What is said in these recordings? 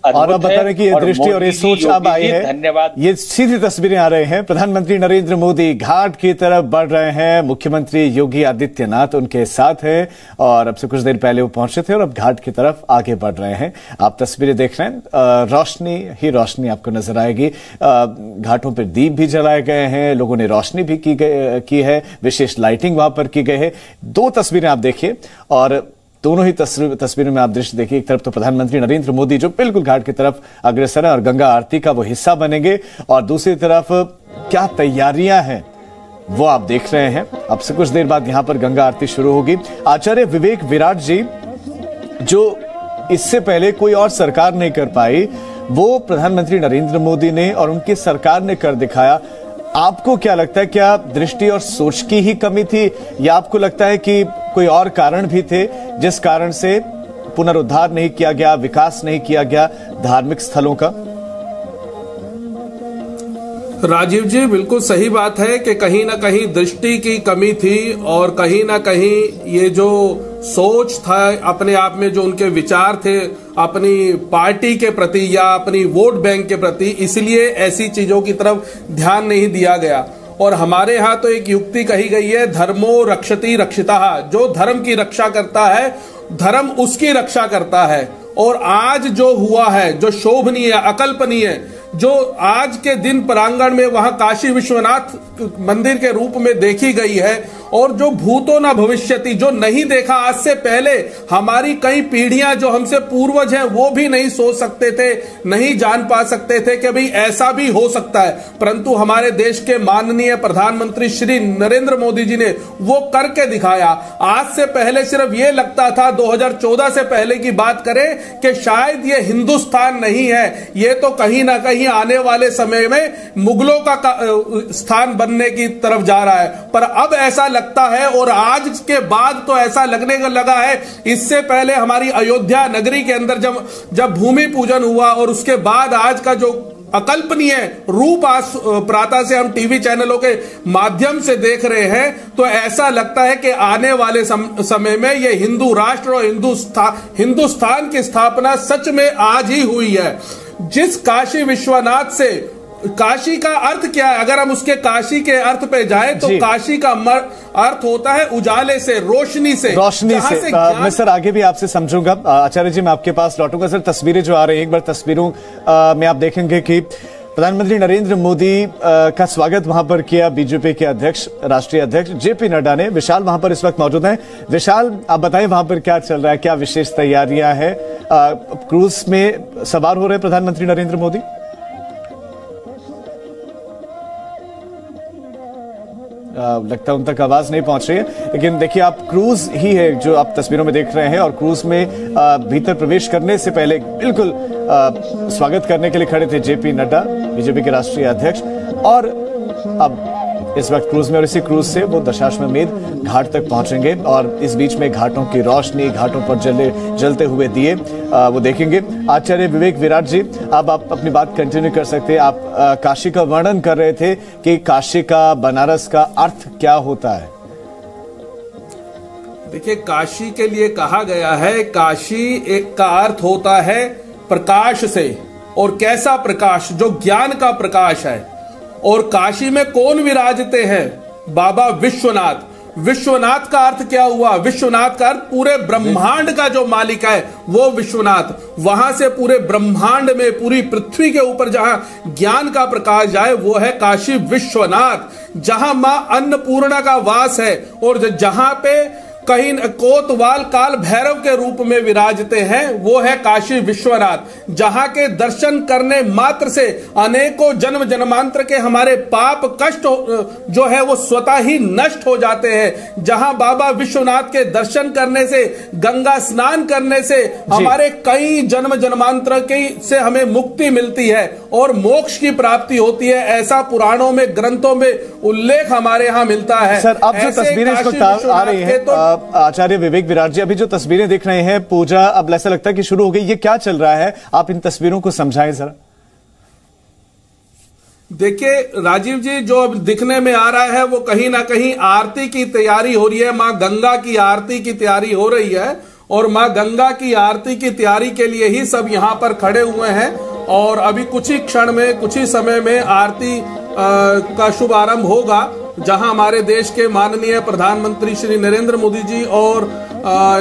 और अब बता रहे कि ये दृष्टि और ये सोच अब आई है। धन्यवाद। ये सीधी तस्वीरें आ रहे हैं, प्रधानमंत्री नरेंद्र मोदी घाट की तरफ बढ़ रहे हैं, मुख्यमंत्री योगी आदित्यनाथ उनके साथ हैं और अब से कुछ देर पहले वो पहुंचे थे और अब घाट की तरफ आगे बढ़ रहे हैं। आप तस्वीरें देख रहे हैं, रोशनी ही रोशनी आपको नजर आएगी। घाटों पर दीप भी जलाए गए हैं, लोगों ने रोशनी भी की है, विशेष लाइटिंग वहां पर की गई है। दो तस्वीरें आप देखिए और दोनों ही तस्वीरों में आप दृश्य देखिए। एक तरफ तो प्रधानमंत्री नरेंद्र मोदी जो बिल्कुल घाट की तरफ अग्रसर है और गंगा आरती का वो हिस्सा बनेंगे, और दूसरी तरफ क्या तैयारियां हैं वो आप देख रहे हैं। अब से कुछ देर बाद यहां पर गंगा आरती शुरू होगी। आचार्य विवेक विराट जी, जो इससे पहले कोई और सरकार नहीं कर पाई, वो प्रधानमंत्री नरेंद्र मोदी ने और उनकी सरकार ने कर दिखाया। आपको क्या लगता है, क्या दृष्टि और सोच की ही कमी थी या आपको लगता है कि कोई और कारण भी थे जिस कारण से पुनरुद्धार नहीं किया गया, विकास नहीं किया गया धार्मिक स्थलों का? राजीव जी, बिल्कुल सही बात है कि कहीं ना कहीं दृष्टि की कमी थी और कहीं ना कहीं ये जो सोच था अपने आप में, जो उनके विचार थे अपनी पार्टी के प्रति या अपनी वोट बैंक के प्रति, इसलिए ऐसी चीजों की तरफ ध्यान नहीं दिया गया। और हमारे यहाँ तो एक युक्ति कही गई है, धर्मो रक्षति रक्षिता, जो धर्म की रक्षा करता है धर्म उसकी रक्षा करता है। और आज जो हुआ है, जो शोभनीय अकल्पनीय, जो आज के दिन प्रांगण में वहां काशी विश्वनाथ मंदिर के रूप में देखी गई है, और जो भूतो न भविष्यति, जो नहीं देखा आज से पहले हमारी कई पीढ़ियां, जो हमसे पूर्वज हैं, वो भी नहीं सोच सकते थे, नहीं जान पा सकते थे कि भाई ऐसा भी हो सकता है। परंतु हमारे देश के माननीय प्रधानमंत्री श्री नरेंद्र मोदी जी ने वो करके दिखाया। आज से पहले सिर्फ ये लगता था, 2014 से पहले की बात करें, कि शायद ये हिंदुस्तान नहीं है, ये तो कहीं ना कहीं आने वाले समय में मुगलों का स्थान बनने की तरफ जा रहा है। पर अब ऐसा लगता है, और आज के बाद तो ऐसा लगने लगा है, इससे पहले हमारी अयोध्या नगरी के अंदर जब भूमि पूजन हुआ और उसके बाद आज का जो अकल्पनीय रूप आज प्रातः से हम टीवी चैनलों के माध्यम से देख रहे हैं, तो ऐसा लगता है कि आने वाले समय में ये हिंदू राष्ट्र और हिंदुस्तान की स्थापना सच में आज ही हुई है। जिस काशी विश्वनाथ से, काशी का अर्थ क्या है, अगर हम उसके काशी के अर्थ पे जाएं तो काशी का अर्थ होता है उजाले से, रोशनी से। मैं सर आगे भी आपसे समझूंगा। आचार्य जी, मैं आपके पास लौटूंगा। सर, तस्वीरें जो आ रही हैं, एक बार तस्वीरों में आप देखेंगे कि प्रधानमंत्री नरेंद्र मोदी का स्वागत वहां पर किया बीजेपी के अध्यक्ष, राष्ट्रीय अध्यक्ष जेपी नड्डा ने। विशाल वहां पर इस वक्त मौजूद हैं। विशाल, आप बताएं वहां पर क्या चल रहा है, क्या विशेष तैयारियां हैं? क्रूज में सवार हो रहे प्रधानमंत्री नरेंद्र मोदी? लगता है उन तक आवाज नहीं पहुंच रही है, लेकिन देखिए आप, क्रूज ही है जो आप तस्वीरों में देख रहे हैं, और क्रूज में भीतर प्रवेश करने से पहले बिल्कुल स्वागत करने के लिए खड़े थे जेपी नड्डा, बीजेपी के राष्ट्रीय अध्यक्ष। और अब इस वक्त क्रूज में, और इसी क्रूज से वो दशाश्वमेध घाट तक पहुंचेंगे, और इस बीच में घाटों की रोशनी, घाटों पर जलते हुए दिए वो देखेंगे। आचार्य विवेक विराट जी, अब आप अपनी बात कंटिन्यू कर सकते हैं। आप काशी का वर्णन कर रहे थे कि काशी का, बनारस का अर्थ क्या होता है? देखिए, काशी के लिए कहा गया है, काशी एक का अर्थ होता है प्रकाश से, और कैसा प्रकाश, जो ज्ञान का प्रकाश है। और काशी में कौन विराजते हैं? बाबा विश्वनाथ। विश्वनाथ का अर्थ क्या हुआ? विश्वनाथ का अर्थ पूरे ब्रह्मांड का जो मालिक है वो विश्वनाथ। वहां से पूरे ब्रह्मांड में, पूरी पृथ्वी के ऊपर जहां ज्ञान का प्रकाश जाए वो है काशी विश्वनाथ, जहां मां अन्नपूर्णा का वास है, और जहां पे कहीं कोतवाल काल भैरव के रूप में विराजते हैं वो है काशी विश्वनाथ। जहां के दर्शन करने मात्र से अनेकों जन्म जन्मांतर के हमारे पाप कष्ट जो है वो स्वतः ही नष्ट हो जाते हैं। जहां बाबा विश्वनाथ के दर्शन करने से, गंगा स्नान करने से हमारे कई जन्म जन्मांतर से हमें मुक्ति मिलती है और मोक्ष की प्राप्ति होती है। ऐसा पुराणों में, ग्रंथों में उल्लेख हमारे यहाँ मिलता है। सर, अब जो तस्वीरें इस वक्त आ रही है, आचार्य विवेक विराट जी, अभी जो तस्वीरें दिख रहे हैं, पूजा अब ऐसा लगता है कि शुरू हो गई, ये क्या चल रहा है? आप इन तस्वीरों को समझाएं जरा। देखिए राजीव जी, जो अब दिखने में आ रहा है वो कहीं ना कहीं आरती की तैयारी हो रही है, मां गंगा की आरती की तैयारी हो रही है। और माँ गंगा की आरती की तैयारी के लिए ही सब यहाँ पर खड़े हुए हैं। और अभी कुछ ही क्षण में, कुछ ही समय में आरती का शुभारंभ होगा, जहां हमारे देश के माननीय प्रधानमंत्री श्री नरेंद्र मोदी जी और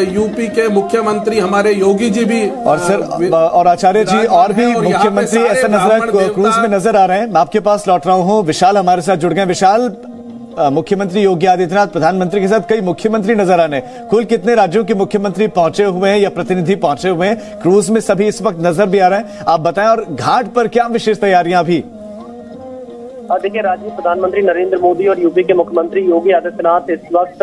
यूपी के मुख्यमंत्री हमारे योगी जी भी और सर और आचार्य जी और भी मुख्यमंत्री ऐसा नजर क्रूज में नजर आ रहे हैं। मैं आपके पास लौट रहा हूं, विशाल हमारे साथ जुड़ गए। विशाल, मुख्यमंत्री योगी आदित्यनाथ प्रधानमंत्री के साथ कई मुख्यमंत्री नजर आने, कुल कितने राज्यों के मुख्यमंत्री पहुंचे हुए हैं या प्रतिनिधि पहुंचे हुए हैं? क्रूज में सभी इस वक्त नजर भी आ रहे हैं, आप बताएं। और घाट पर क्या विशेष तैयारियां अभी? देखिए राजीव, प्रधानमंत्री नरेंद्र मोदी और यूपी के मुख्यमंत्री योगी आदित्यनाथ इस वक्त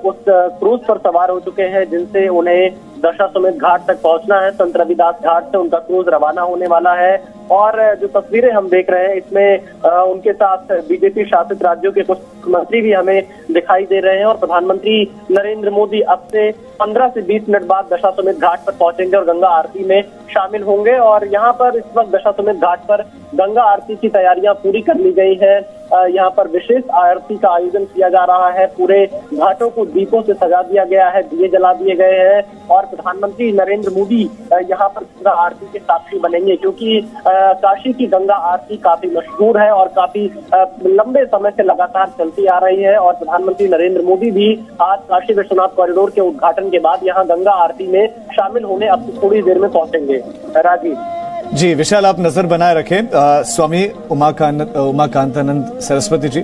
उस क्रूज पर सवार हो चुके हैं जिनसे उन्हें दशाश्वमेध घाट तक पहुंचना है। संत रविदास घाट से उनका क्रूज रवाना होने वाला है। और जो तस्वीरें हम देख रहे हैं इसमें उनके साथ बीजेपी शासित राज्यों के कुछ मंत्री भी हमें दिखाई दे रहे हैं। और प्रधानमंत्री नरेंद्र मोदी अब से 15 से 20 मिनट बाद दशाश्वमेध घाट पर पहुंचेंगे और गंगा आरती में शामिल होंगे। और यहाँ पर इस वक्त दशाश्वमेध घाट पर गंगा आरती की तैयारियां पूरी कर ली गई है। यहाँ पर विशेष आरती का आयोजन किया जा रहा है। पूरे घाटों को दीपों से सजा दिया गया है, दिए जला दिए गए हैं। और प्रधानमंत्री नरेंद्र मोदी यहाँ पर गंगा आरती के साक्षी बनेंगे, क्योंकि काशी की गंगा आरती काफी मशहूर है और काफी लंबे समय से लगातार चलती आ रही है। और प्रधानमंत्री नरेंद्र मोदी भी आज काशी विश्वनाथ कॉरिडोर के उद्घाटन के बाद यहाँ गंगा आरती में शामिल होने अब थोड़ी देर में पहुंचेंगे। राजीव जी, विशाल आप नजर बनाए रखें। स्वामी उमाकांतानंद सरस्वती जी,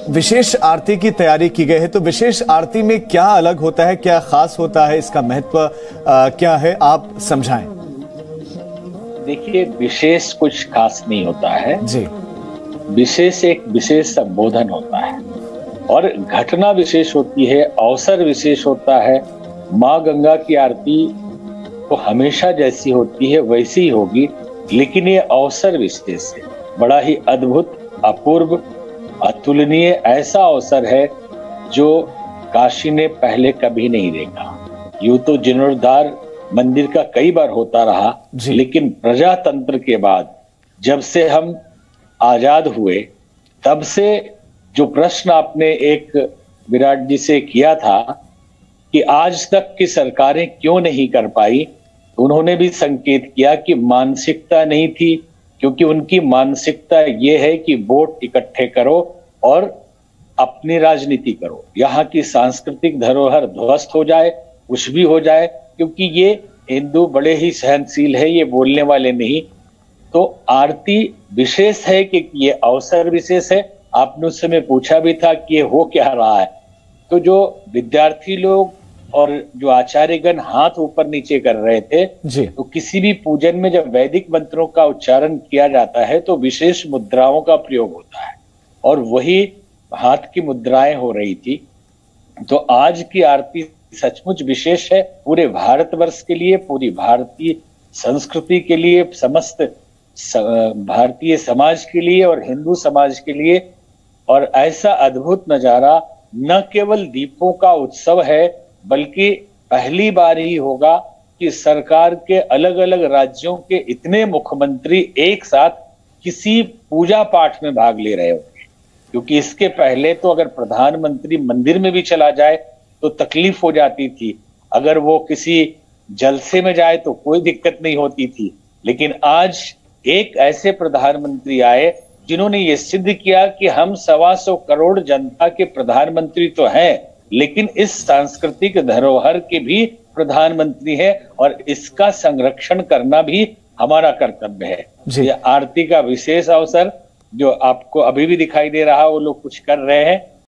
विशेष आरती की तैयारी की गई है, तो विशेष आरती में क्या अलग होता है, क्या खास होता है, इसका महत्व क्या है, आप समझाएं। देखिए, विशेष कुछ खास नहीं होता है जी। विशेष एक विशेष संबोधन होता है और घटना विशेष होती है, अवसर विशेष होता है। माँ गंगा की आरती तो हमेशा जैसी होती है वैसी ही होगी, लेकिन ये अवसर विशेष है, बड़ा ही अद्भुत, अपूर्व, अतुलनीय ऐसा अवसर है जो काशी ने पहले कभी नहीं देखा। यूं तो जीर्णोद्धार मंदिर का कई बार होता रहा, लेकिन प्रजातंत्र के बाद जब से हम आजाद हुए तब से जो प्रश्न आपने एक विराट जी से किया था कि आज तक की सरकारें क्यों नहीं कर पाई, उन्होंने भी संकेत किया कि मानसिकता नहीं थी, क्योंकि उनकी मानसिकता ये है कि वोट इकट्ठे करो और अपनी राजनीति करो, यहाँ की सांस्कृतिक धरोहर ध्वस्त हो जाए, कुछ भी हो जाए, क्योंकि ये हिंदू बड़े ही सहनशील है, ये बोलने वाले नहीं। तो आरती विशेष है कि ये अवसर विशेष है। आपने उस समय पूछा भी था कि ये हो क्या रहा है, तो जो विद्यार्थी लोग और जो आचार्यगण हाथ ऊपर नीचे कर रहे थे जी। तो किसी भी पूजन में जब वैदिक मंत्रों का उच्चारण किया जाता है तो विशेष मुद्राओं का प्रयोग होता है और वही हाथ की मुद्राएं हो रही थी। तो आज की आरती सचमुच विशेष है, पूरे भारतवर्ष के लिए, पूरी भारतीय संस्कृति के लिए, समस्त भारतीय समाज के लिए और हिंदू समाज के लिए। और ऐसा अद्भुत नजारा न केवल दीपों का उत्सव है, बल्कि पहली बार ही होगा कि सरकार के अलग अलग राज्यों के इतने मुख्यमंत्री एक साथ किसी पूजा पाठ में भाग ले रहे होंगे। क्योंकि इसके पहले तो अगर प्रधानमंत्री मंदिर में भी चला जाए तो तकलीफ हो जाती थी, अगर वो किसी जलसे में जाए तो कोई दिक्कत नहीं होती थी। लेकिन आज एक ऐसे प्रधानमंत्री आए जिन्होंने ये सिद्ध किया कि हम 125 करोड़ जनता के प्रधानमंत्री तो हैं, लेकिन इस सांस्कृतिक धरोहर के भी प्रधानमंत्री है और इसका संरक्षण करना भी हमारा कर्तव्य है। ये आरती का विशेष अवसर जो आपको अभी भी दिखाई दे रहा, वो लोग कुछ कर रहे हैं,